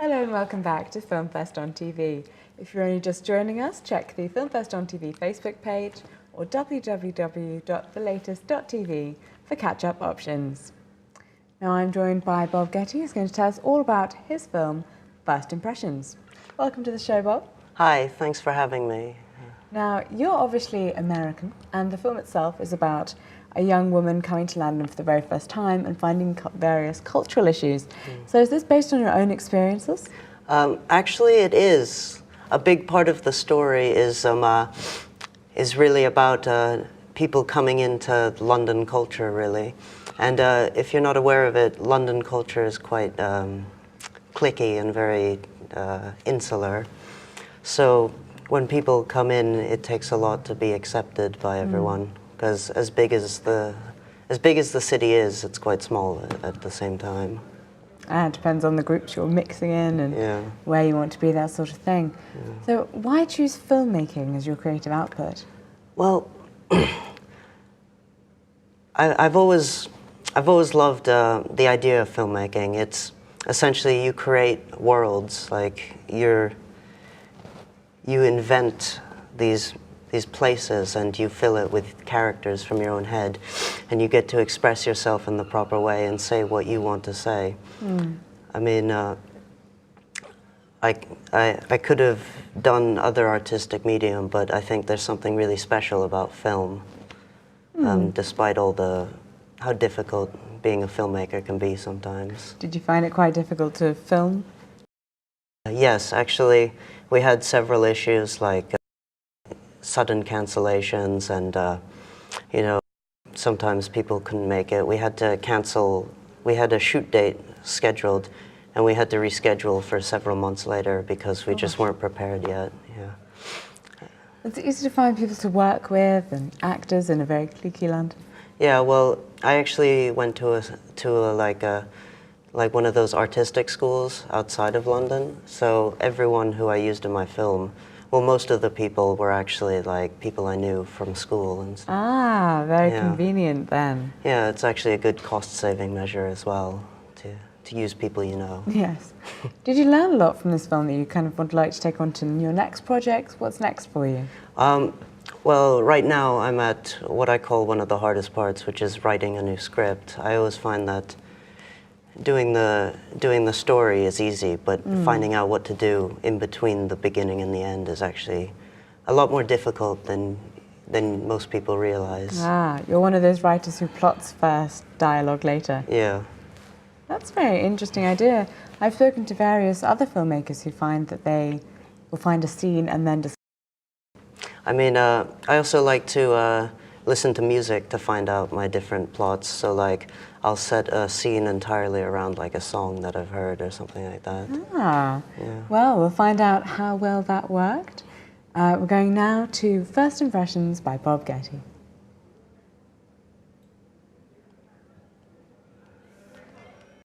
Hello and welcome back to Film Fest on TV. If you're only just joining us, check the Film Fest on TV Facebook page or www.thelatest.tv for catch-up options. Now I'm joined by Bob Getty, who's going to tell us all about his film, First Impressions. Welcome to the show, Bob. Hi, thanks for having me. Now, you're obviously American, and the film itself is about a young woman coming to London for the very first time and finding various cultural issues. So is this based on your own experiences? Actually, it is. A big part of the story is really about people coming into London culture, really. And if you're not aware of it, London culture is quite cliquey and very insular. So when people come in, it takes a lot to be accepted by everyone. Because as big as the city is, it's quite small at the same time. It depends on the groups you're mixing in and where you want to be, that sort of thing. Yeah. So why choose filmmaking as your creative output? Well, I've always loved the idea of filmmaking. It's essentially you create worlds, like you invent these places and you fill it with characters from your own head, and you get to express yourself in the proper way and say what you want to say. I mean, I could have done other artistic medium, but I think there's something really special about film, despite all how difficult being a filmmaker can be sometimes. Did you find it quite difficult to film? Yes, actually, we had several issues like sudden cancellations, and you know, sometimes people couldn't make it. We had to cancel. We had a shoot date scheduled, and we had to reschedule for several months later because we just weren't prepared yet. Yeah. It's easy to find people to work with and actors in a very cliquey London. Yeah, well, I actually went to one of those artistic schools outside of London. So everyone who I used in my film, well, most of the people were actually like people I knew from school and stuff. Ah, very convenient then. Yeah, it's actually a good cost-saving measure as well to use people you know. Yes. Did you learn a lot from this film that you kind of would like to take on to your next project? What's next for you? Well, right now I'm at what I call one of the hardest parts, which is writing a new script. I always find that doing the story is easy, but finding out what to do in between the beginning and the end is actually a lot more difficult than most people realize. Ah, you're one of those writers who plots first, dialogue later. Yeah. That's a very interesting idea. I've spoken to various other filmmakers who find that they will find a scene and then just... I mean, I also like to listen to music to find out my different plots. So like, I'll set a scene entirely around like a song that I've heard or something like that. Ah, yeah. Well, we'll find out how well that worked. We're going now to First Impressions by Bob Getty.